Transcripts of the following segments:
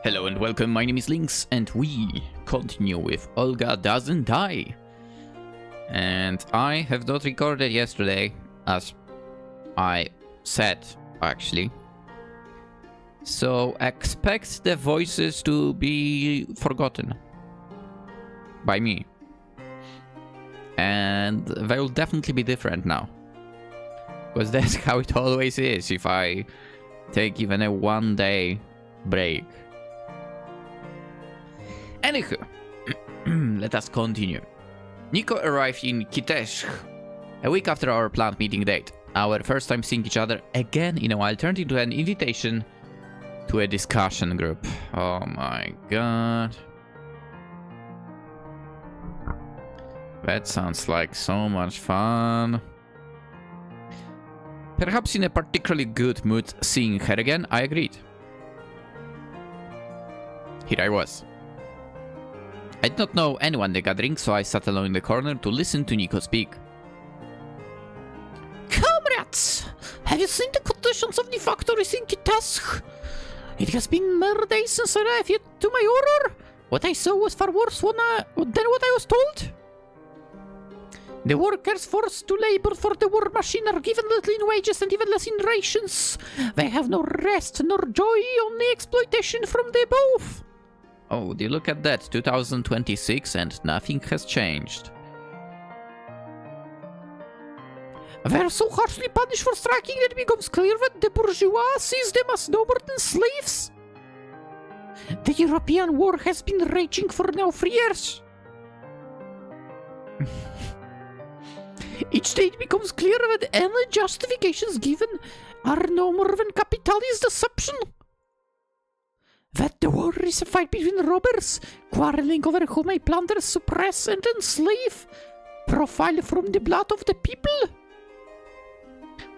Hello and welcome, my name is Lynx, and we continue with Olga Doesn't Die. And I have not recorded yesterday, as I said, actually. So expect the voices to be forgotten by me. And they will definitely be different now. Because that's how it always is if I take even a one-day break. Anywho, let us continue. Nico arrived in Kitezh a week after our planned meeting date. Our first time seeing each other again in a while turned into an invitation to a discussion group. Oh my god. That sounds like so much fun. Perhaps in a particularly good mood seeing her again, I agreed. Here I was. I did not know anyone in the gathering, so I sat alone in the corner to listen to Nico speak. Comrades! Have you seen the conditions of the factories in Kitezh? It has been more days since I arrived, yet to my horror, what I saw was far worse than what I was told. The workers forced to labor for the war machine are given little in wages and even less in rations. They have no rest nor joy, only exploitation from the above. Oh, do you look at that, 2026 and nothing has changed. They are so harshly punished for striking that it becomes clear that the bourgeois sees them as no more than slaves. The European war has been raging for now 3 years. Each day it becomes clearer that any justifications given are no more than capitalist deception. That the war is a fight between robbers, quarreling over who may plunder, suppress, and enslave, profile from the blood of the people.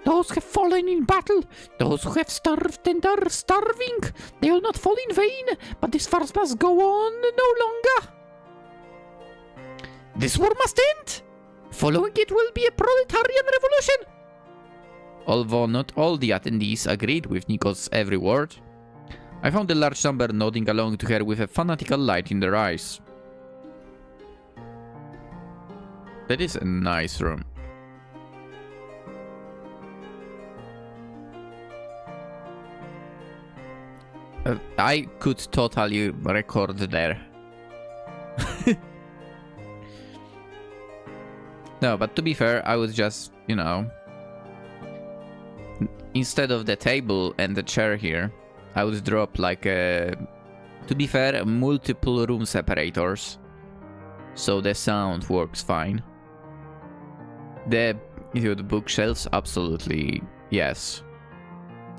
Those who have fallen in battle, those who have starved and are starving, they will not fall in vain, but this farce must go on no longer. This war must end. Following it will be a proletarian revolution. Although not all the attendees agreed with Nico's every word, I found a large number nodding along to her with a fanatical light in their eyes. That is a nice room. I could totally record there. No, but to be fair, I was just, you know, instead of the table and the chair here, I would drop like a, to be fair, multiple room separators, so the sound works fine. The bookshelves, absolutely yes,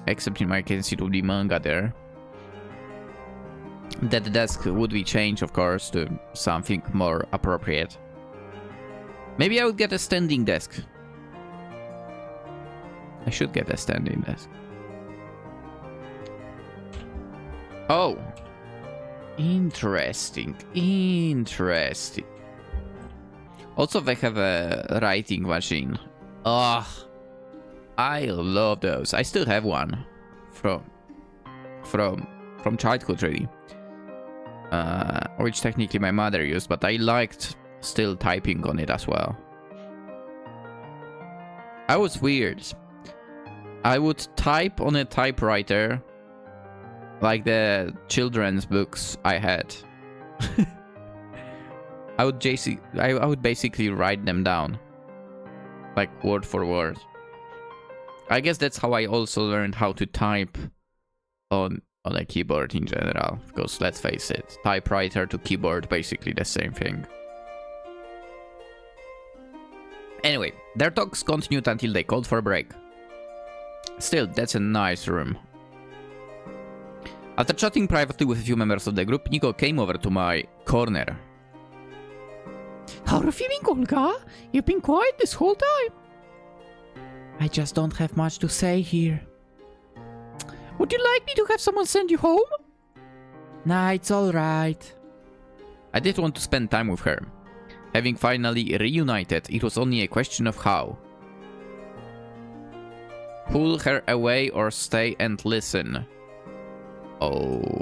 except in my case it would be manga there. That desk would be changed, of course, to something more appropriate. Maybe I would get a standing desk. I should get a standing desk. Oh, interesting, interesting. Also, they have a writing machine. Ah, I love those. I still have one from childhood, really. Which technically my mother used, but I liked still typing on it as well. I was weird. I would type on a typewriter like the children's books I had. I would basically write them down, like word for word. I guess that's how I also learned how to type on a keyboard in general, because let's face it, typewriter to keyboard, basically the same thing. Anyway, their talks continued until they called for a break. Still, that's a nice room. After chatting privately with a few members of the group, Nico came over to my corner. How are you feeling, Olga? You've been quiet this whole time. I just don't have much to say here. Would you like me to have someone send you home? Nah, it's alright. I did want to spend time with her. Having finally reunited, it was only a question of how. Pull her away or stay and listen. Oh,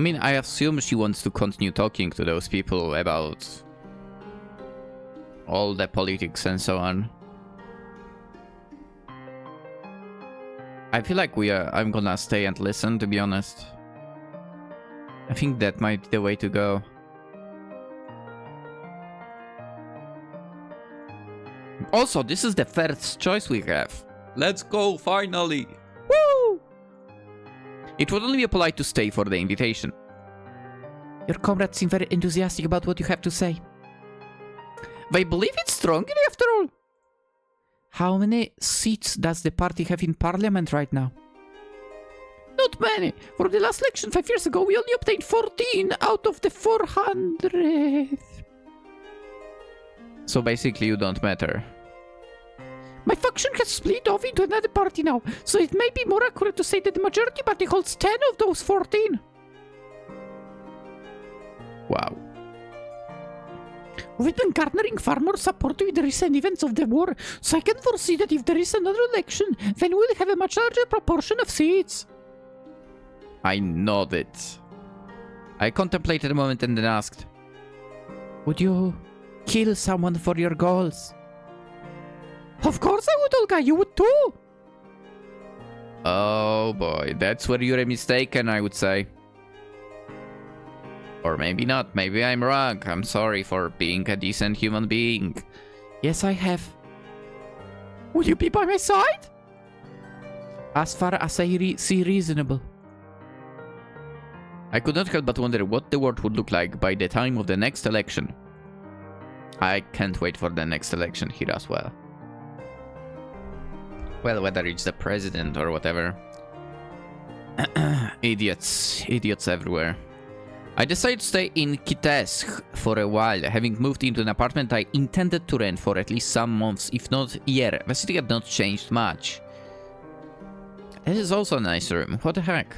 mean, I assume she wants to continue talking to those people about all the politics and so on. I feel like I'm gonna stay and listen, to be honest. I think that might be the way to go. Also, this is the first choice we have. Let's go, finally! Woo! It would only be polite to stay for the invitation. Your comrades seem very enthusiastic about what you have to say. They believe it strongly, after all. How many seats does the party have in parliament right now? Not many. For the last election 5 years ago, we only obtained 14 out of the 400. So basically, you don't matter. My faction has split off into another party now, so it may be more accurate to say that the majority party holds 10 of those 14. Wow. We've been garnering far more support with the recent events of the war, so I can foresee that if there is another election, then we'll have a much larger proportion of seats. I nodded. I contemplated a moment and then asked, would you kill someone for your goals? Of course I would, Olga. You would too. Oh boy, that's where you're mistaken, I would say. Or maybe not. Maybe I'm wrong. I'm sorry for being a decent human being. Yes, I have. Will you be by my side? As far as I see reasonable. I could not help but wonder what the world would look like by the time of the next election. I can't wait for the next election here as well. Well, whether it's the president or whatever. Idiots. Idiots everywhere. I decided to stay in Kitesk for a while, having moved into an apartment I intended to rent for at least some months, if not a year. The city had not changed much. This is also a nice room. What the heck?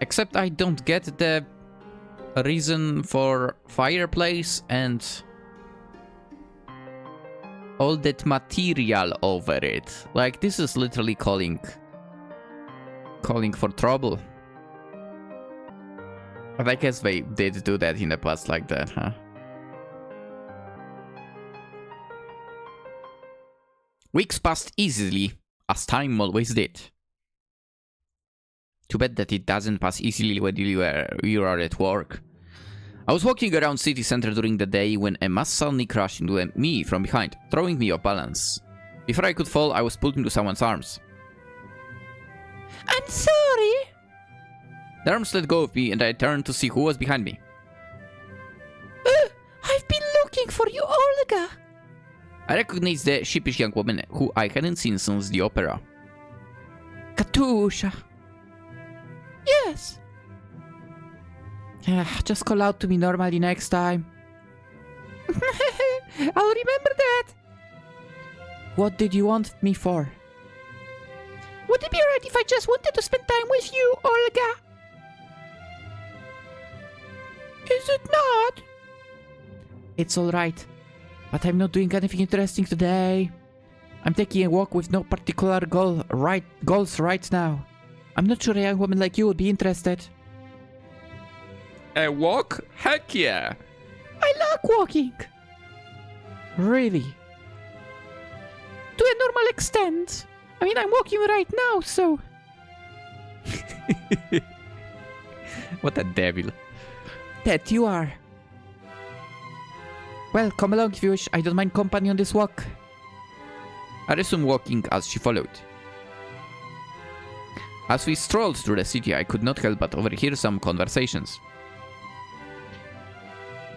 Except I don't get the reason for fireplace and all that material over it. Like, this is literally calling for trouble. But I guess they did do that in the past like that, huh? Weeks passed easily, as time always did. Too bad that it doesn't pass easily when you are at work. I was walking around city center during the day when a mass suddenly crashed into me from behind, throwing me off balance. Before I could fall, I was pulled into someone's arms. I'm sorry! The arms let go of me and I turned to see who was behind me. I've been looking for you, Olga! I recognized the sheepish young woman who I hadn't seen since the opera. Katusha. Yes. Just call out to me normally next time. I'll remember that. What did you want me for? Would it be alright if I just wanted to spend time with you, Olga? Is it not? It's alright. But I'm not doing anything interesting today. I'm taking a walk with no particular goals right now. I'm not sure a young woman like you would be interested. A walk? Heck yeah! I like walking. Really? To a normal extent. I mean, I'm walking right now, so... What a devil. That you are. Well, come along if you wish. I don't mind company on this walk. I resumed walking as she followed. As we strolled through the city, I could not help but overhear some conversations.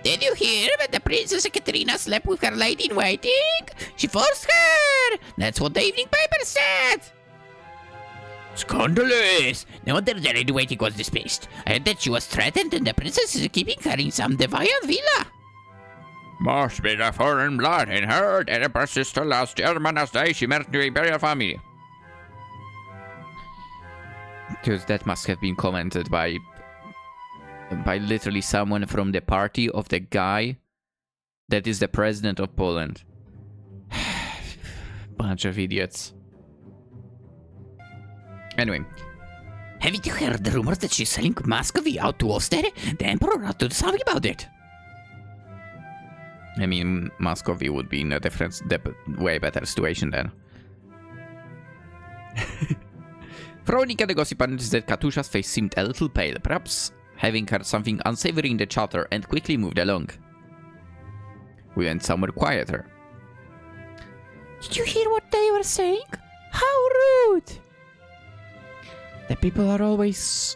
Did you hear that the Princess Ekaterina slept with her lady-in-waiting? She forced her! That's what the evening paper said! Scandalous! No wonder the lady-in-waiting was dismissed. I heard that she was threatened and the princess is keeping her in some defiant villa. Must be the foreign blood in her. The empress is still as German as day she married the Imperial family. Because that must have been commented by literally someone from the party of the guy that is the president of Poland. Bunch of idiots. Anyway, Haven't you heard the rumors that she's selling Muscovy out to Oster? The Emperor ought to do something about it. I mean, Muscovy would be in a different, way better situation then. Veronica, the gossip, noticed that Katusha's face seemed a little pale, perhaps having heard something unsavory in the chatter, and quickly moved along. We went somewhere quieter. Did you hear what they were saying? How rude! The people are always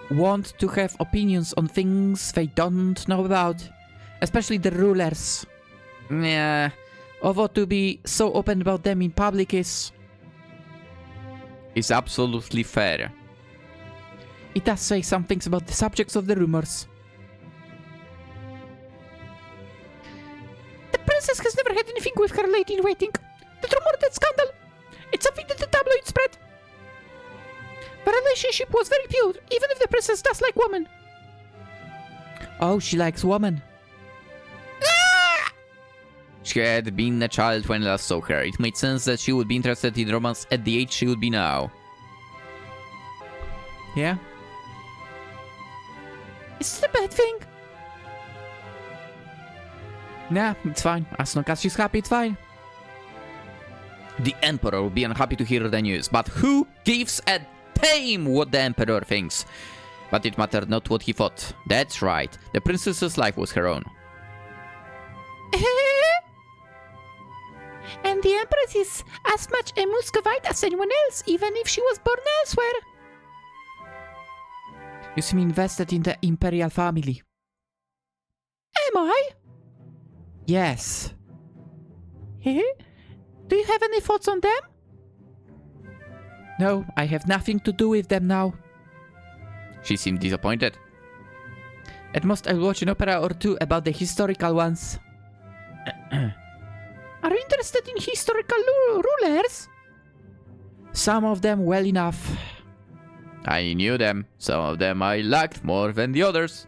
want to have opinions on things they don't know about, especially the rulers. Yeah, although to be so open about them in public is absolutely fair. It does say some things about the subjects of the rumors. The princess has never had anything with her lady-in-waiting. The rumor, that scandal. It's something that the tabloid spread. The relationship was very pure, even if the princess does like women. Oh, she likes women. Ah! She had been a child when I last saw her. It made sense that she would be interested in romance at the age she would be now. Yeah? Is it a bad thing? Nah, it's fine. As long as she's happy, it's fine. The Emperor will be unhappy to hear the news, but who gives a damn what the Emperor thinks? But it mattered not what he thought. That's right. The princess's life was her own. And the Empress is as much a Muscovite as anyone else, even if she was born elsewhere. You seem invested in the Imperial family. Am I? Yes. Do you have any thoughts on them? No, I have nothing to do with them now. She seemed disappointed. At most, I'll watch an opera or two about the historical ones. Are you interested in historical rulers? Some of them well enough. I knew them. Some of them I liked more than the others.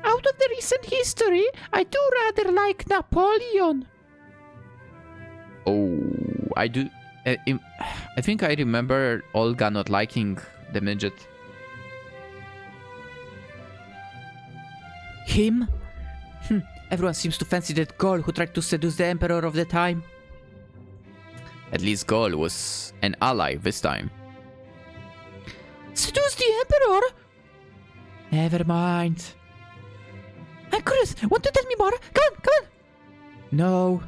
Out of the recent history, I do rather like Napoleon. Oh, I do. I think I remember Olga not liking the midget. Him? Everyone seems to fancy that Gaul who tried to seduce the Emperor of the time. At least Gaul was an ally this time. Seduce the Emperor? Never mind. I'm curious. Want to tell me more? Come on. No.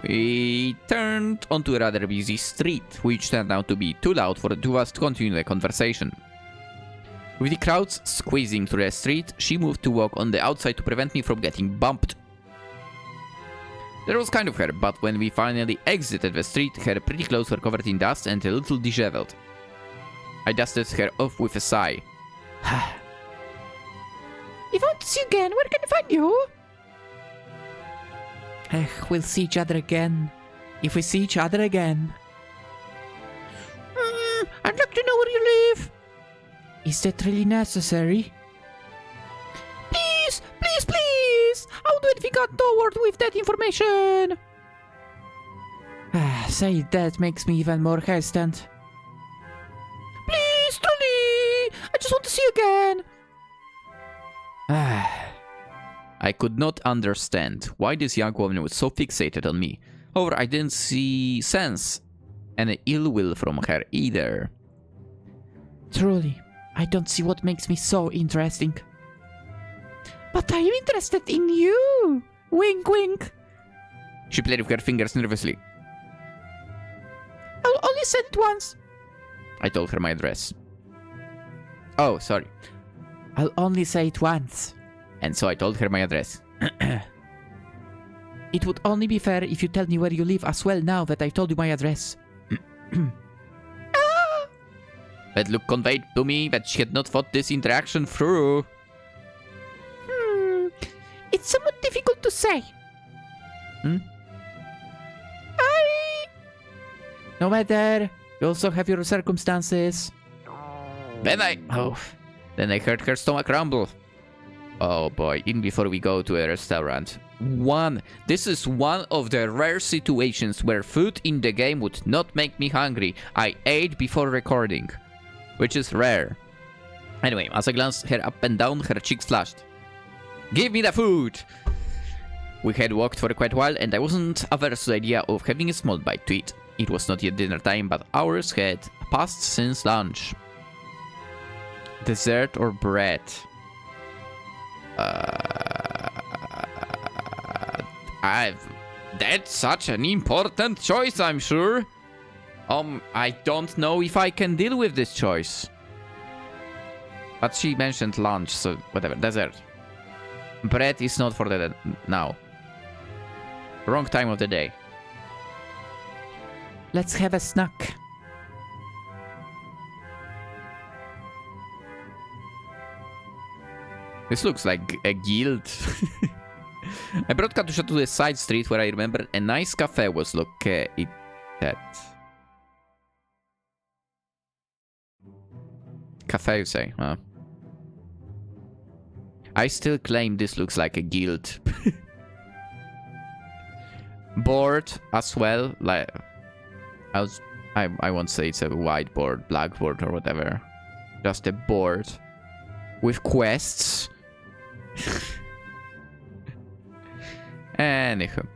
We turned onto a rather busy street, which turned out to be too loud for the two of us to continue the conversation. With the crowds squeezing through the street, she moved to walk on the outside to prevent me from getting bumped. That was kind of her, but when we finally exited the street, her pretty clothes were covered in dust and a little disheveled. I dusted her off with a sigh. If I want to see you again, where can I find you? We'll see each other again. If we see each other again. I'd like to know where you live. Is that really necessary? Please! I'll do anything untoward with that information. Say that makes me even more hesitant. Please, truly! I just want to see you again. I could not understand why this young woman was so fixated on me. However, I didn't sense any ill will from her either. Truly, I don't see what makes me so interesting. But I'm interested in you. Wink, wink. She played with her fingers nervously. I'll only send it once. I told her my address. Oh, sorry. I'll only say it once. And so I told her my address. It would only be fair if you tell me where you live as well now that I told you my address. That look conveyed to me that she had not thought this interaction through. It's somewhat difficult to say. No matter. You also have your circumstances. Then I heard her stomach rumble. Oh boy, even before we go to a restaurant. This is one of the rare situations where food in the game would not make me hungry. I ate before recording, which is rare. Anyway, as I glanced her up and down, her cheeks flushed. Give me the food! We had walked for quite a while, and I wasn't averse to the idea of having a small bite to eat. It was not yet dinner time, but hours had passed since lunch. Dessert or bread? That's such an important choice, I'm sure. I don't know if I can deal with this choice. But she mentioned lunch, so whatever. Dessert. Bread is not for the now. Wrong time of the day. Let's have a snack. This looks like a guild. I brought Katusha to the side street where I remember a nice cafe was located. Cafe, you say? Huh? I still claim this looks like a guild. Board as well. Like I won't say it's a whiteboard, blackboard, or whatever. Just a board with quests. Anywho,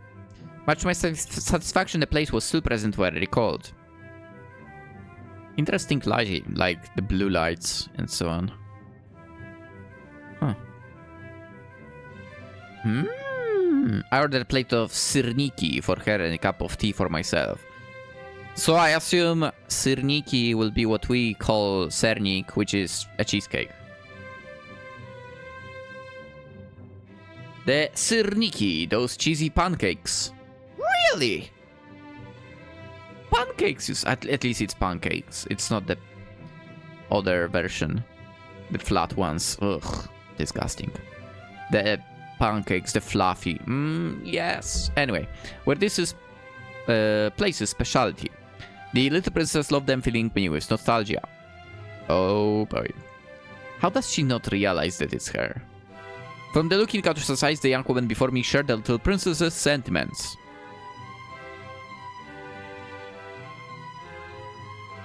much to my satisfaction, the place was still present where I recalled. Interesting lighting, like the blue lights and so on. Huh. I ordered a plate of sirniki for her and a cup of tea for myself. So I assume sirniki will be what we call sernik, which is a cheesecake. The sirniki, those cheesy pancakes. Really? Pancakes, at least it's pancakes. It's not the other version. The flat ones. Ugh, disgusting. The pancakes, the fluffy. Yes. Anyway, where this is place's specialty. The little princess loved them, filling me with nostalgia. Oh boy. How does she not realize that it's her? From the look in Katusha's eyes, the young woman before me shared the little princess's sentiments.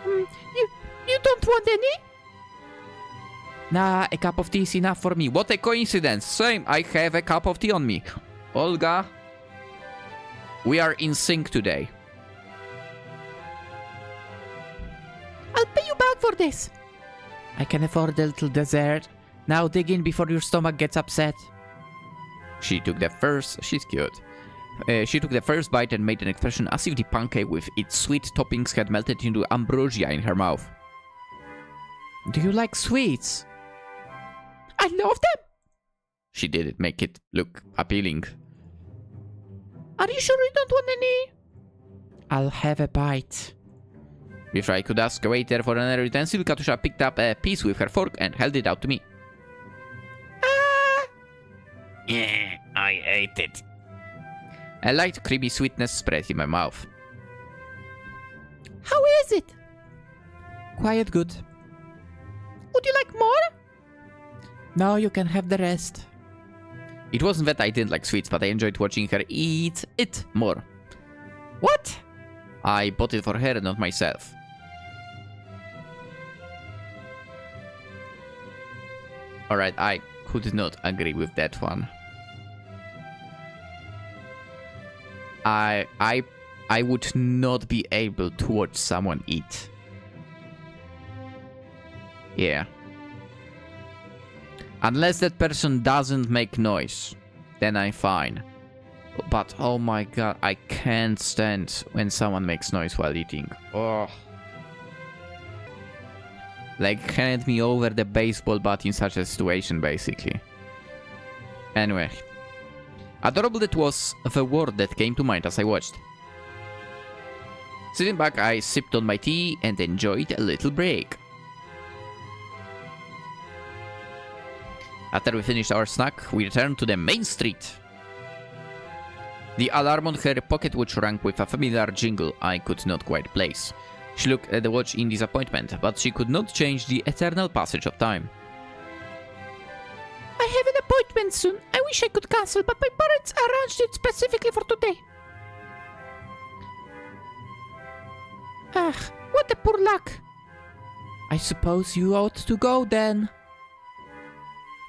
You don't want any? Nah, a cup of tea is enough for me. What a coincidence. Same, I have a cup of tea on me. Olga, we are in sync today. I'll pay you back for this. I can afford a little dessert. Now dig in before your stomach gets upset. She took the first... She's cute. She took the first bite and made an expression as if the pancake with its sweet toppings had melted into ambrosia in her mouth. Do you like sweets? I love them. She did it, make it look appealing. Are you sure you don't want any? I'll have a bite. Before I could ask a waiter for another utensil, Katusha picked up a piece with her fork and held it out to me. Yeah, I ate it. A light, creamy sweetness spread in my mouth. How is it? Quite good. Would you like more? No, you can have the rest. It wasn't that I didn't like sweets, but I enjoyed watching her eat it more. What? I bought it for her, not myself. Alright, I could not agree with that one. I would not be able to watch someone eat. Yeah. Unless that person doesn't make noise, then I'm fine. But oh my god, I can't stand when someone makes noise while eating. Oh. Like, hand me over the baseball bat in such a situation, basically. Anyway. Adorable, that was the word that came to mind as I watched. Sitting back, I sipped on my tea and enjoyed a little break. After we finished our snack, we returned to the main street. The alarm on her pocket watch rang with a familiar jingle I could not quite place. She looked at the watch in disappointment, but she could not change the eternal passage of time. I have an appointment appointment soon. I wish I could cancel, but my parents arranged it specifically for today. Ah, what a poor luck. I suppose you ought to go then.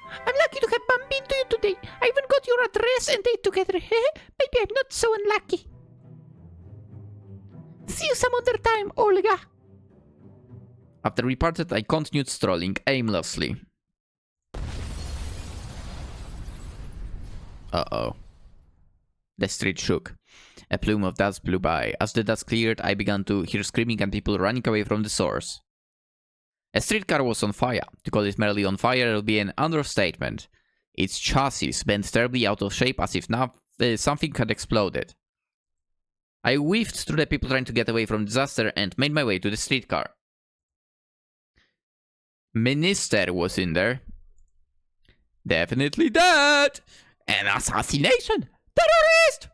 I'm lucky to have bumped into you today. I even got your address and date together. Maybe I'm not so unlucky. See you some other time, Olga. After we parted, I continued strolling aimlessly. Uh-oh. The street shook. A plume of dust blew by. As the dust cleared, I began to hear screaming and people running away from the source. A streetcar was on fire. To call it merely on fire would be an understatement. Its chassis bent terribly out of shape as if something had exploded. I weaved through the people trying to get away from disaster and made my way to the streetcar. Minister was in there. Definitely dead! An assassination! Terrorist!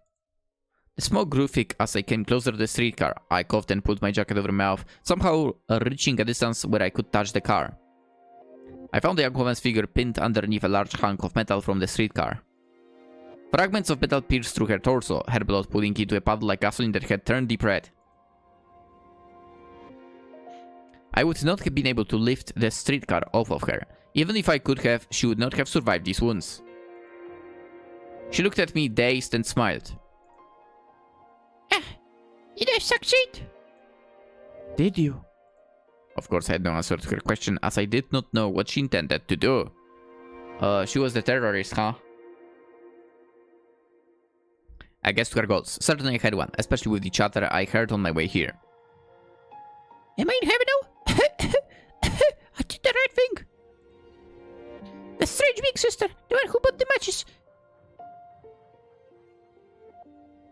The smoke grew thick as I came closer to the streetcar. I coughed and pulled my jacket over my mouth, somehow reaching a distance where I could touch the car. I found the young woman's figure pinned underneath a large hunk of metal from the streetcar. Fragments of metal pierced through her torso, her blood pooling into a puddle like gasoline that had turned deep red. I would not have been able to lift the streetcar off of her. Even if I could have, she would not have survived these wounds. She looked at me dazed and smiled. Did I succeed? Did you? Of course I had no answer to her question, as I did not know what she intended to do. She was the terrorist, huh? I guessed her goals. Certainly I had one, especially with the chatter I heard on my way here. Am I in heaven now? I did the right thing. The strange big sister, the one who bought the matches.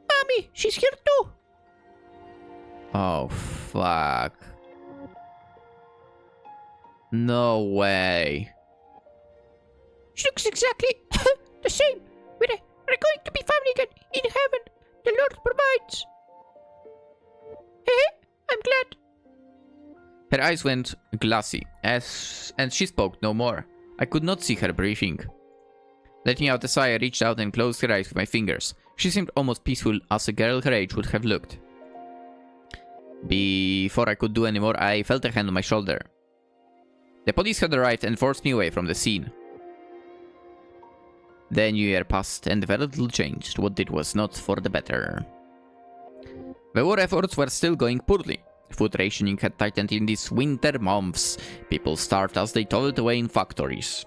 Mommy, she's here too. Oh, fuck. No way. She looks exactly the same. We're going to be family again in heaven. The Lord provides. I'm glad. Her eyes went glassy, and she spoke no more. I could not see her breathing. Letting out a sigh, I reached out and closed her eyes with my fingers. She seemed almost peaceful, as a girl her age would have looked. Before I could do any more, I felt a hand on my shoulder. The police had arrived and forced me away from the scene. The new year passed, and very little changed. What it was not for the better. The war efforts were still going poorly. Food rationing had tightened in these winter months. People starved as they toiled away in factories.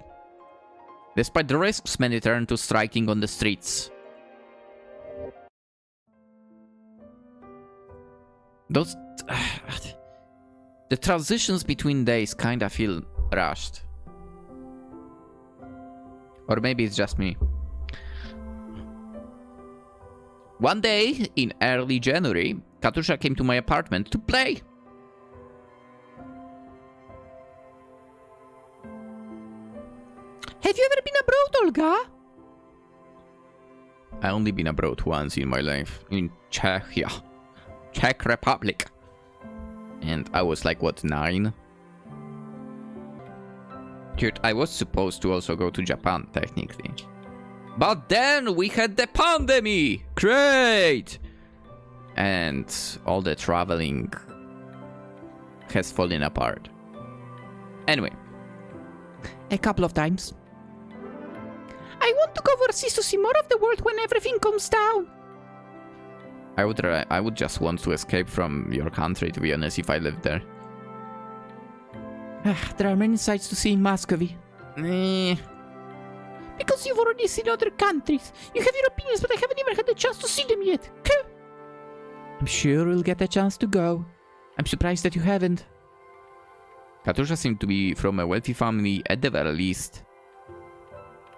Despite the risks, many turned to striking on the streets. The transitions between days kinda feel rushed. Or maybe it's just me. One day, in early January, Katusha came to my apartment to play. Have you ever been abroad, Olga? I only been abroad once in my life, in Czechia. Czech Republic. And I was like, what, 9? Dude, I was supposed to also go to Japan, technically. But then we had the pandemic! Great! And all the traveling has fallen apart. Anyway. A couple of times. I want to go overseas to see more of the world when everything comes down. I would just want to escape from your country, to be honest, if I lived there. There are many sights to see in Muscovy. Because you've already seen other countries. You have your opinions, but I haven't even had the chance to see them yet. I'm sure we'll get a chance to go. I'm surprised that you haven't. Katusha seemed to be from a wealthy family at the very least.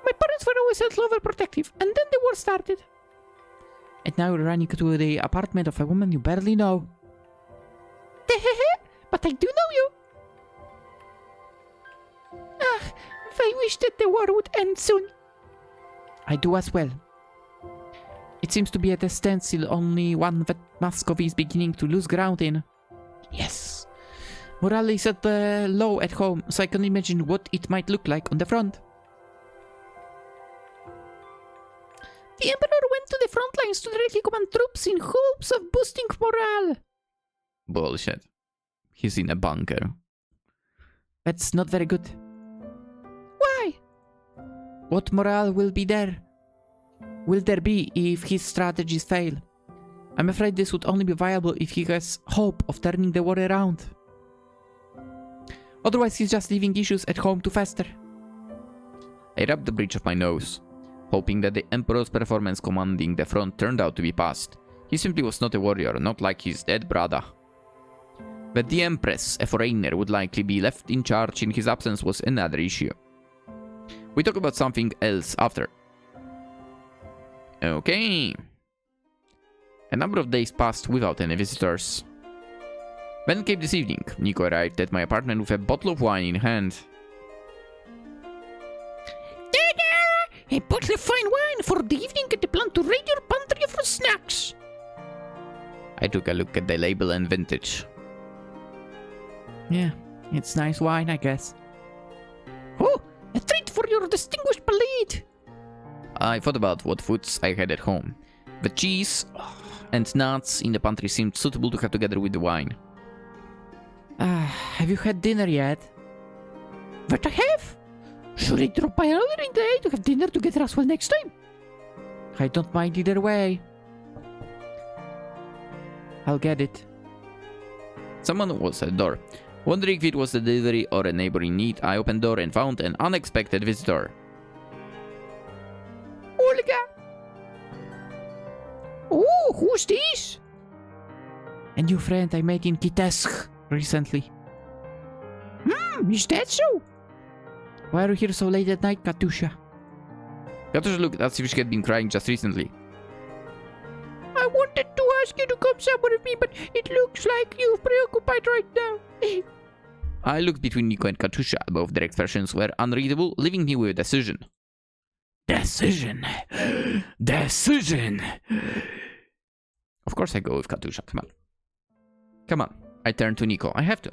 My parents were always a little overprotective, and then the war started. And now we're running to the apartment of a woman you barely know. But I do know you. I wish that the war would end soon. I do as well. It seems to be at a standstill, only one that Muscovy is beginning to lose ground in. Yes. Morale is at low at home, so I can imagine what it might look like on the front. The Emperor went to the front lines to directly command troops in hopes of boosting morale. Bullshit. He's in a bunker. That's not very good. Why? What morale will be there? Will there be if his strategies fail? I'm afraid this would only be viable if he has hope of turning the war around. Otherwise, he's just leaving issues at home to fester. I rubbed the bridge of my nose, hoping that the Emperor's performance commanding the front turned out to be past. He simply was not a warrior, not like his dead brother. But the Empress, a foreigner, would likely be left in charge in his absence was another issue. We talk about something else after. Okay. A number of days passed without any visitors. Then came this evening. Nico arrived at my apartment with a bottle of wine in hand. A bottle of fine wine for the evening and a plan to raid your pantry for snacks. I took a look at the label and vintage. Yeah, it's nice wine, I guess. Oh, a treat for your distinguished palate. I thought about what foods I had at home. The cheese and nuts in the pantry seemed suitable to have together with the wine. Have you had dinner yet? What I have? Should I drop by earlier in the day to have dinner together as well next time? I don't mind either way. I'll get it. Someone was at the door. Wondering if it was a delivery or a neighbor in need, I opened the door and found an unexpected visitor. Olga! Oh, who's this? A new friend I made in Kitesk recently. Is that so? Why are you here so late at night, Katusha? Katusha looked as if she had been crying just recently. I wanted to ask you to come somewhere with me, but it looks like you're preoccupied right now. I looked between Nico and Katusha. Both their expressions were unreadable, leaving me with a decision. Decision. Decision. Of course I go with Katusha, come on. Come on. I turned to Nico. I have to.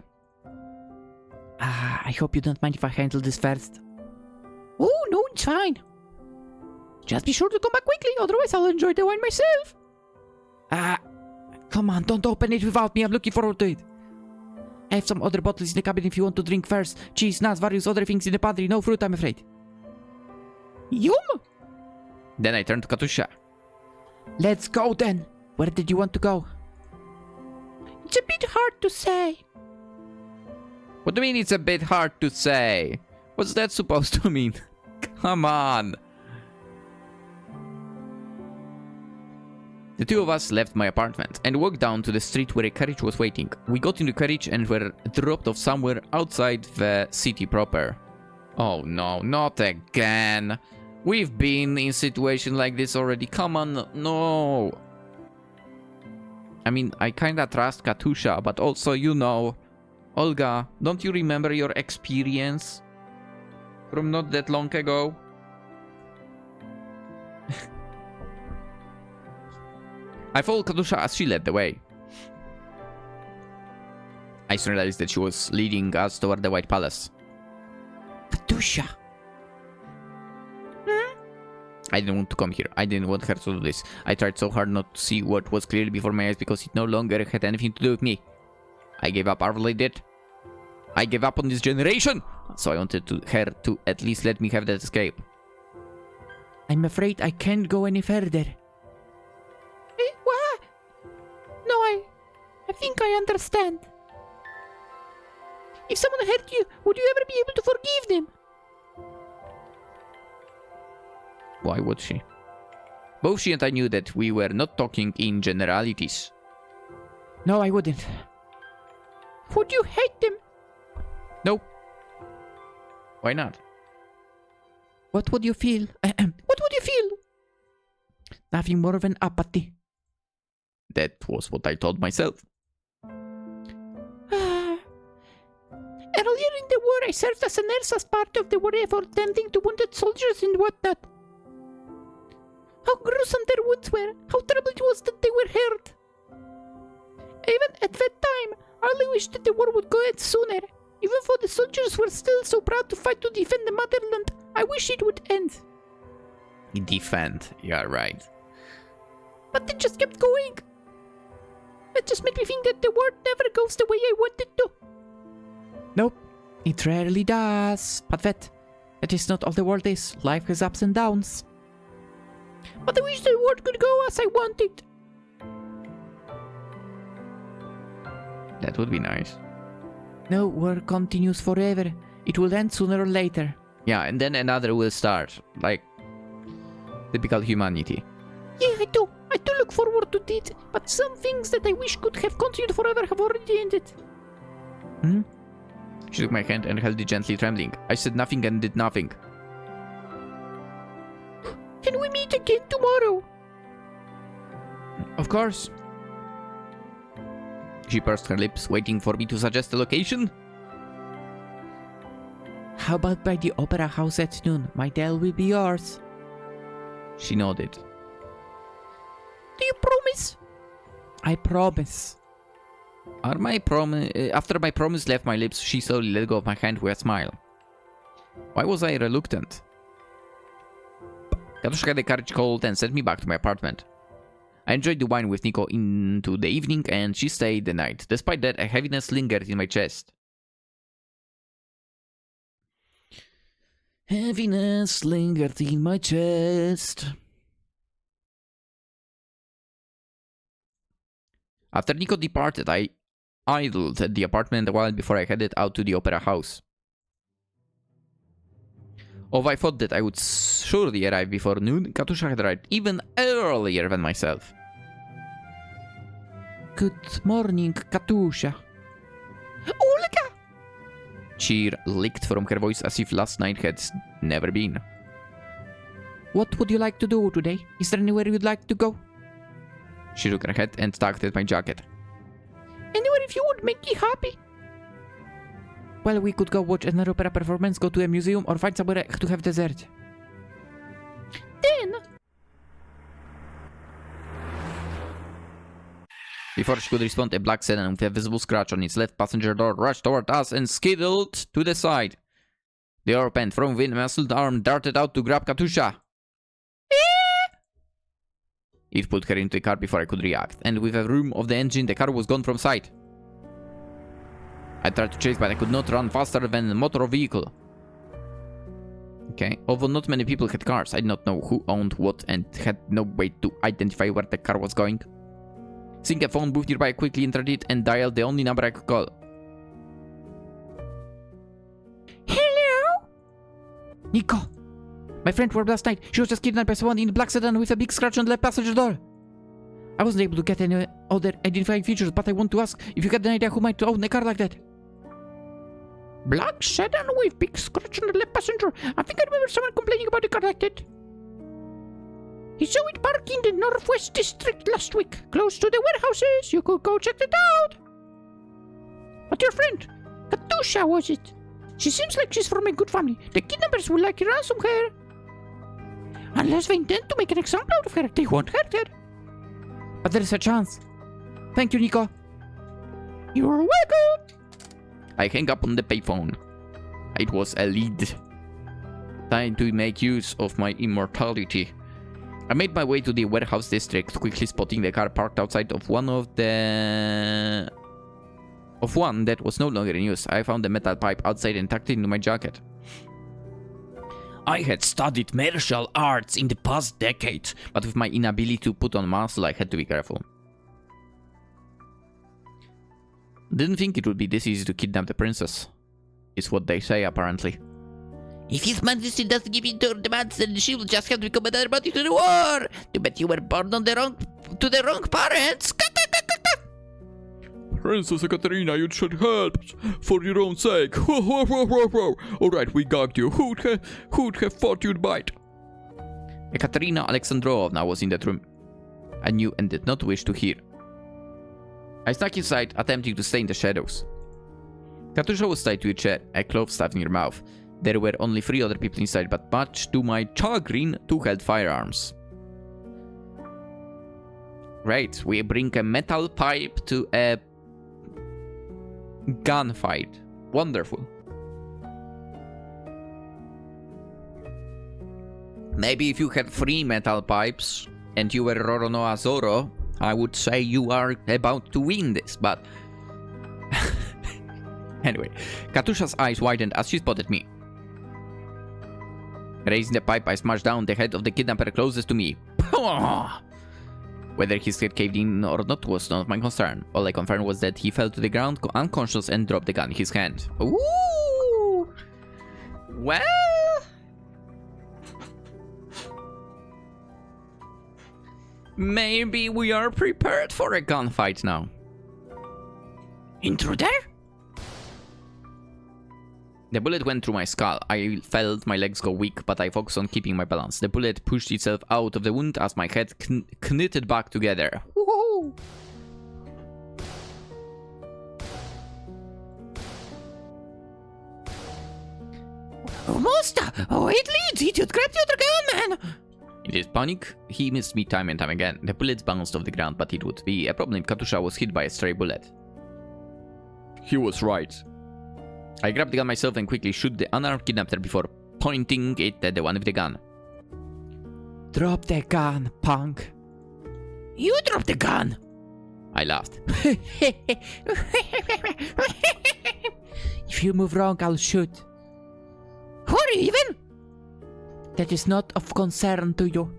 I hope you don't mind if I handle this first. Oh, no, it's fine. Just be sure to come back quickly, otherwise I'll enjoy the wine myself. Come on, don't open it without me. I'm looking forward to it. I have some other bottles in the cabin if you want to drink first. Cheese, nuts, various other things in the pantry. No fruit, I'm afraid. Yum! Then I turned to Katusha. Let's go then. Where did you want to go? It's a bit hard to say. What do you mean it's a bit hard to say? What's that supposed to mean? Come on. The two of us left my apartment and walked down to the street where a carriage was waiting. We got in the carriage and were dropped off somewhere outside the city proper. Oh no, not again. We've been in situations like this already. Come on, no. I mean, I kinda trust Katusha, but also, you know, Olga, don't you remember your experience from not that long ago? I followed Katusha as she led the way. I soon realized that she was leading us toward the White Palace. Katusha! I didn't want to come here. I didn't want her to do this. I tried so hard not to see what was clearly before my eyes because it no longer had anything to do with me. I gave up, I did. I gave up on this generation! So I wanted her to at least let me have that escape. I'm afraid I can't go any further. What? No, I think I understand. If someone hurt you, would you ever be able to forgive them? Why would she? Both she and I knew that we were not talking in generalities. No, I wouldn't. Would you hate them? No. Why not? What would you feel? What would you feel? Nothing more than apathy. That was what I told myself. Earlier in the war, I served as a nurse as part of the war effort, tending to wounded soldiers and whatnot. How gruesome their wounds were. How terrible it was that they were hurt. Even at that time, I only wished that the war would go end sooner. Even though the soldiers were still so proud to fight to defend the motherland, I wish it would end. Defend. Yeah, right. But they just kept going. It just made me think that the world never goes the way I want it to. Nope, it rarely does. But that is not all the world is. Life has ups and downs. But I wish the world could go as I want it. That would be nice. No, war continues forever. It will end sooner or later. Yeah, and then another will start. Like, typical humanity. Yeah, I do look forward to it. But some things that I wish could have continued forever have already ended. She took my hand and held it gently, trembling. I said nothing and did nothing. Can we meet again tomorrow? Of course. She pursed her lips, waiting for me to suggest a location. How about by the opera house at noon? My Dell will be yours. She nodded. Do you promise? I promise. After my promise left my lips, she slowly let go of my hand with a smile. Why was I reluctant? Katusz had a carriage called and sent me back to my apartment. I enjoyed the wine with Nico into the evening and she stayed the night. Despite that, a heaviness lingered in my chest. Heaviness lingered in my chest. After Nico departed, I idled at the apartment a while before I headed out to the opera house. Although I thought that I would surely arrive before noon, Katusha had arrived even earlier than myself. Good morning, Katusha. Olga! Cheer leaked from her voice as if last night had never been. What would you like to do today? Is there anywhere you'd like to go? She shook her head and tugged at my jacket. Anywhere if you would make me happy. Well, we could go watch an opera performance, go to a museum, or find somewhere to have dessert. Then... Before she could respond, a black sedan with a visible scratch on its left passenger door rushed toward us and skidded to the side. The door opened. From within, a muscled arm darted out to grab Katusha. It put her into the car before I could react, and with a vroom of the engine, the car was gone from sight. I tried to chase, but I could not run faster than a motor vehicle. Okay, although not many people had cars, I did not know who owned what and had no way to identify where the car was going. Seeing a phone booth nearby, I quickly entered it and dialed the only number I could call. Hello? Nico! My friend worked last night. She was just kidnapped by someone in a black sedan with a big scratch on the left passenger door. I wasn't able to get any other identifying features, but I want to ask if you got an idea who might own a car like that. Black sedan with big scratch on the left passenger. I think I remember someone complaining about a car like that. He saw it parked in the Northwest District last week, close to the warehouses. You could go check it out. But your friend, Katusha, was it? She seems like she's from a good family. The kidnappers will likely ransom her. Unless they intend to make an example out of her, they won't hurt her. But there is a chance. Thank you, Nico. You're welcome. I hung up on the payphone. It was a lead. Time to make use of my immortality. I made my way to the warehouse district, quickly spotting the car parked outside of one that was no longer in use. I found the metal pipe outside and tucked it into my jacket. I had studied martial arts in the past decade, but with my inability to put on muscle, I had to be careful. Didn't think it would be this easy to kidnap the princess. Is what they say, apparently. If His Majesty doesn't give in to her demands, then she will just have to become another body to the war. Too bad you were born on to the wrong parents. Princess Ekaterina, you should help for your own sake. Alright, we gagged you. Who'd have thought you'd bite? Ekaterina Alexandrovna was in that room. I knew and did not wish to hear. I snuck inside, attempting to stay in the shadows. Katusha was tied to a chair, a cloth staff in her mouth. There were only 3 other people inside, but much to my chagrin, 2 held firearms. Right, we bring a metal pipe to a gunfight. Wonderful. Maybe if you had 3 metal pipes and you were Roronoa Zoro, I would say you are about to win this, but... Anyway, Katusha's eyes widened as she spotted me. Raising the pipe, I smashed down the head of the kidnapper closest to me. Whether his head caved in or not was none of my concern. All I confirmed was that he fell to the ground unconscious and dropped the gun in his hand. Ooh! Well... maybe we are prepared for a gunfight now. Intruder? The bullet went through my skull. I felt my legs go weak, but I focused on keeping my balance. The bullet pushed itself out of the wound as my head knitted back together. Woohoo! Oh, Master! Oh, it leads! Idiot, grab the other gun, man! In his panic, he missed me time and time again. The bullets bounced off the ground, but it would be a problem if Katusha was hit by a stray bullet. He was right. I grabbed the gun myself and quickly shoot the unarmed kidnapper before pointing it at the one with the gun. Drop the gun, punk. You drop the gun! I laughed. If you move wrong, I'll shoot. Who are you even? That is not of concern to you.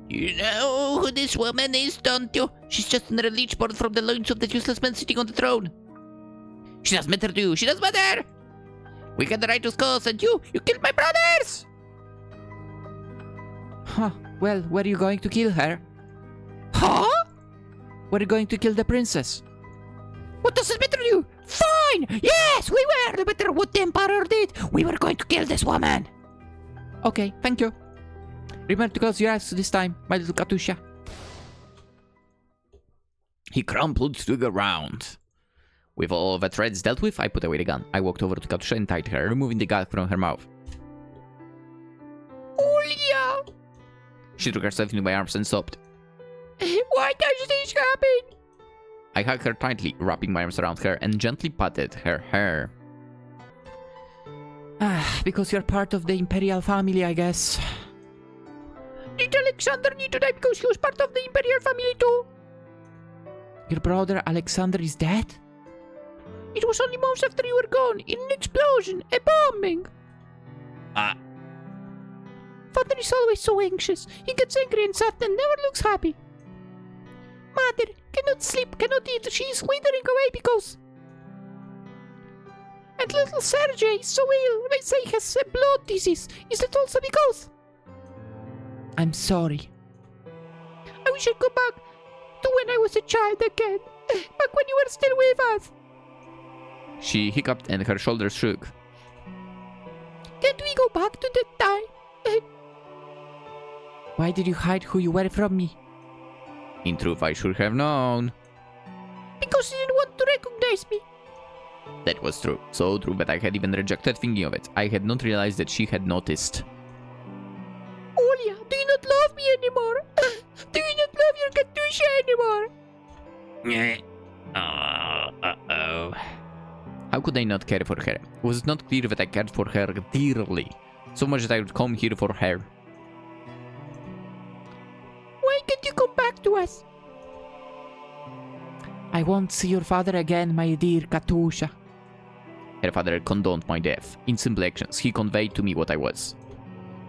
You know who this woman is, don't you? She's just another leech born from the loins of that useless man sitting on the throne. She doesn't matter to you. She doesn't matter. We got the righteous cause, and you killed my brothers. Huh. Well, where are you going to kill her? Huh? Where are you going to kill the princess? What does it matter to you? Fine. Yes, we were. No matter what the Emperor did, we were going to kill this woman. Okay, thank you. Remember to close your eyes this time, my little Katusha. He crumpled to the ground. With all the threats dealt with, I put away the gun. I walked over to Katusha and tied her, removing the gag from her mouth. Olga! She threw herself into my arms and sobbed. Why does this happen? I hugged her tightly, wrapping my arms around her and gently patted her hair. Because you're part of the Imperial family, I guess. Did Alexander need to die because he was part of the Imperial family too? Your brother Alexander is dead? It was only months after you were gone, in an explosion, a bombing. Father is always so anxious. He gets angry and sad and never looks happy. Mother cannot sleep, cannot eat. She is withering away because... And little Sergei is so ill. They say he has a blood disease. Is that also because... I'm sorry. I wish I could go back to when I was a child again. Back when you were still with us. She hiccuped and her shoulders shook. Can't we go back to that time? Why did you hide who you were from me? In truth, I should have known. Because you didn't want to recognize me. That was true. So true that I had even rejected thinking of it. I had not realized that she had noticed. Olga, do you not love me anymore? Do you not love your Katusha anymore? Uh-oh. How could I not care for her? Was it not clear that I cared for her dearly? So much that I would come here for her. Why can't you come back to us? I won't see your father again, my dear Katusha. Her father condoned my death. In simple actions, he conveyed to me what I was.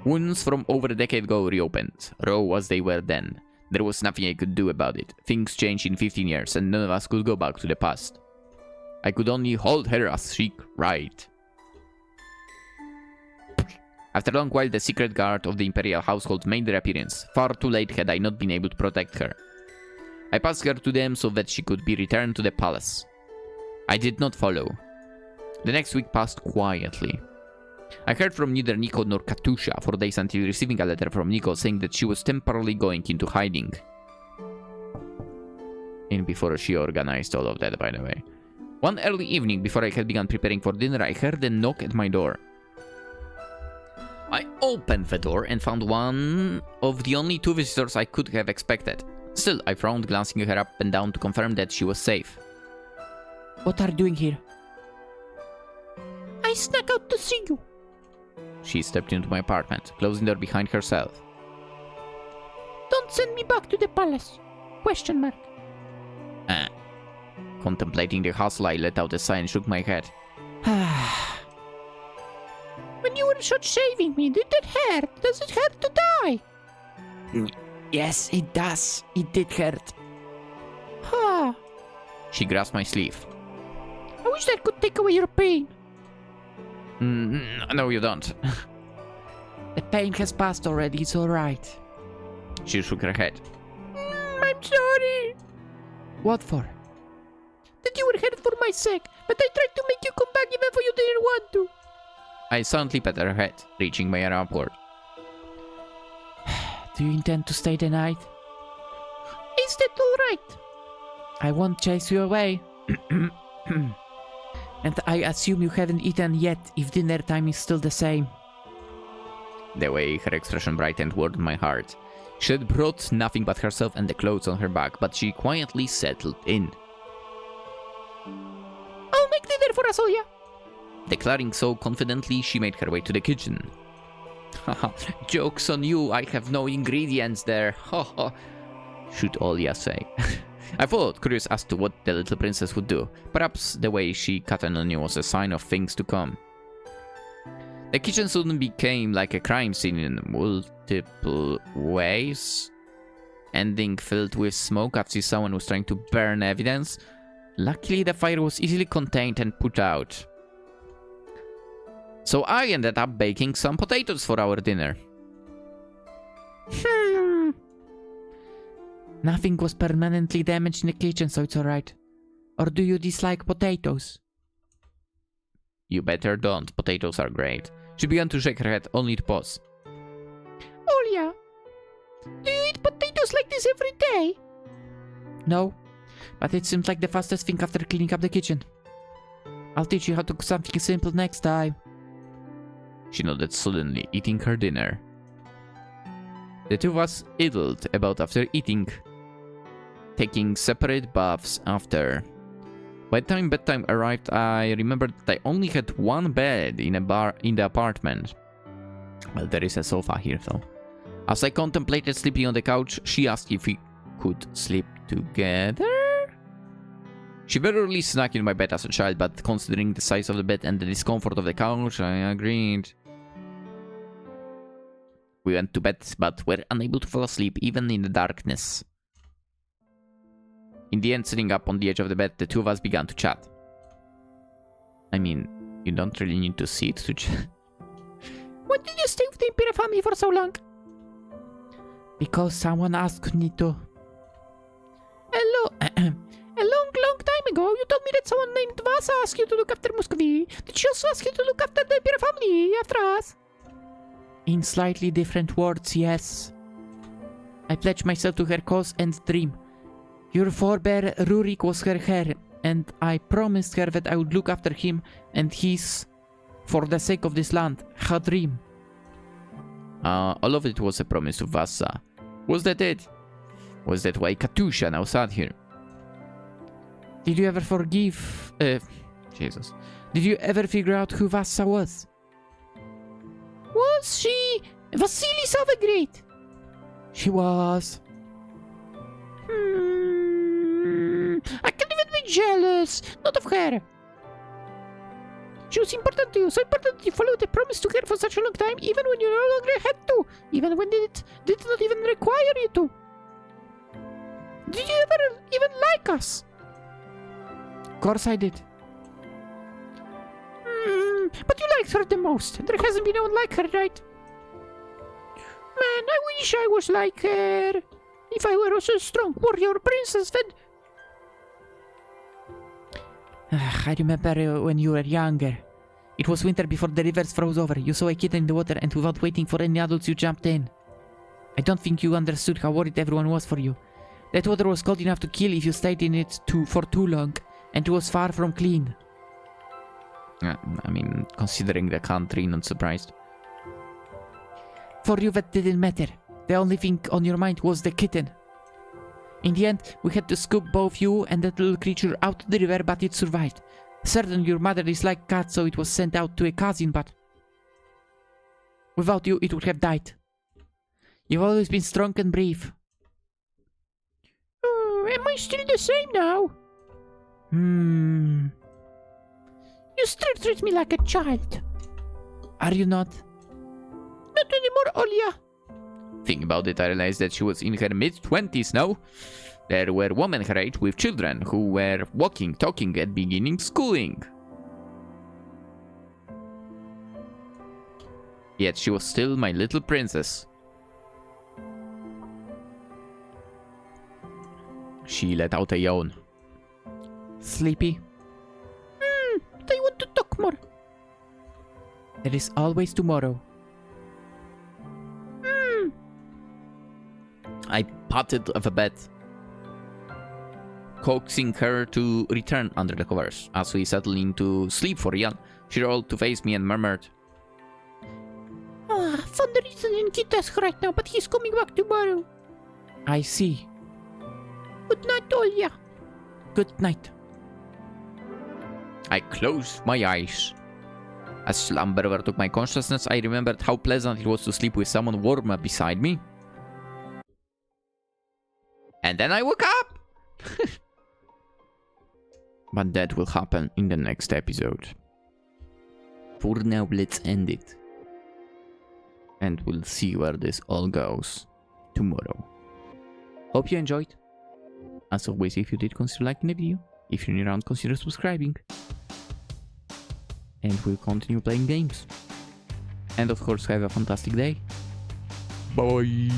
Wounds from over a decade ago reopened, raw as they were then. There was nothing I could do about it. Things changed in 15 years, and none of us could go back to the past. I could only hold her as she cried. After a long while, the secret guard of the Imperial household made their appearance. Far too late had I not been able to protect her. I passed her to them so that she could be returned to the palace. I did not follow. The next week passed quietly. I heard from neither Nico nor Katusha for days until receiving a letter from Nico saying that she was temporarily going into hiding. And before she organized all of that, by the way. One early evening, before I had begun preparing for dinner, I heard a knock at my door. I opened the door and found one of the only 2 visitors I could have expected. Still, I frowned, glancing her up and down to confirm that she was safe. What are you doing here? I snuck out to see you. She stepped into my apartment, closing the door behind herself. Don't send me back to the palace. Question mark. Contemplating the hustle, I let out a sigh and shook my head. When you were short shaving me, did that hurt? Does it hurt to die? Yes, it does. It did hurt. Ah, She grasped my sleeve. I wish that could take away your pain. No, you don't. The pain has passed already, it's alright. She shook her head. I'm sorry. What for? That you were hurt for my sake, but I tried to make you come back even though you didn't want to. I silently pat her head, reaching my arm upward. Do you intend to stay the night? Is that alright? I won't chase you away. And I assume you haven't eaten yet if dinner time is still the same. The way her expression brightened warmed my heart. She had brought nothing but herself and the clothes on her back, but she quietly settled in. I'll make dinner for us, Olga. Declaring so confidently, she made her way to the kitchen. Haha, joke's on you, I have no ingredients there. Haha, should Olga say. I followed, curious as to what the little princess would do. Perhaps the way she cut an onion was a sign of things to come. The kitchen soon became like a crime scene in multiple ways, ending filled with smoke as if someone was trying to burn evidence. Luckily, the fire was easily contained and put out. So I ended up baking some potatoes for our dinner. Nothing was permanently damaged in the kitchen, so it's alright. Or do you dislike potatoes? You better don't. Potatoes are great. She began to shake her head, only to pause. Olga, do you eat potatoes like this every day? No, but it seems like the fastest thing after cleaning up the kitchen. I'll teach you how to cook something simple next time. She nodded sullenly, eating her dinner. The two of us idled about after eating, taking separate baths after. By the time bedtime arrived, I remembered that I only had one bed in the apartment. Well, there is a sofa here, though. As I contemplated sleeping on the couch, she asked if we could sleep together? She very rarely snuck in my bed as a child, but considering the size of the bed and the discomfort of the couch, I agreed. We went to bed, but were unable to fall asleep even in the darkness. In the end, sitting up on the edge of the bed, the two of us began to chat. I mean, you don't really need to sit to chat. Why did you stay with the Imperial family for so long? Because someone asked me to. Hello. A long time ago, you told me that someone named Vasa asked you to look after Muscovy. Did she also ask you to look after the Imperial family after us? In slightly different words, yes. I pledged myself to her cause and dream. Your forebear Rurik was her heir, and I promised her that I would look after him and his for the sake of this land. Her dream. All of it was a promise to Vasa. Was that it? Was that why Katusha now sat here? Did you ever forgive... Jesus. Did you ever figure out who Vasa was? Was she Vasilis the Great? She was. I can't even be jealous. Not of her. She was important to you, so important that you followed the promise to her for such a long time, even when you no longer had to, even when it did not even require you to. Did you ever even like us? Of course I did. But you liked her the most. There hasn't been anyone like her, right? Man, I wish I was like her. If I were also a strong warrior princess, then... I remember when you were younger. It was winter before the rivers froze over. You saw a kid in the water and without waiting for any adults you jumped in. I don't think you understood how worried everyone was for you. That water was cold enough to kill if you stayed in it for too long, and it was far from clean. I mean, considering the country, not surprised. For you that didn't matter. The only thing on your mind was the kitten. In the end, we had to scoop both you and that little creature out of the river, but it survived. Certain your mother disliked cats, so it was sent out to a cousin, but... Without you, it would have died. You've always been strong and brave. Am I still the same now? You still treat me like a child. Are you not? Not anymore, Olga. Thinking about it, I realized that she was in her mid-20s now. There were women her age with children who were walking, talking, and beginning schooling. Yet she was still my little princess. She let out a yawn. Sleepy? I want to talk more. There is always tomorrow. I patted of a bed, coaxing her to return under the covers. As we settled into sleep for real, she rolled to face me and murmured, Found the reason in Kita's right now, but he's coming back tomorrow. I see. Good night, Olga. Good night. I closed my eyes. As slumber overtook my consciousness, I remembered how pleasant it was to sleep with someone warmer beside me. And then I woke up! But that will happen in the next episode. For now, let's end it. And we'll see where this all goes tomorrow. Hope you enjoyed. As always, if you did, consider liking the video. If you're new around, consider subscribing. And we'll continue playing games. And of course, have a fantastic day. Bye!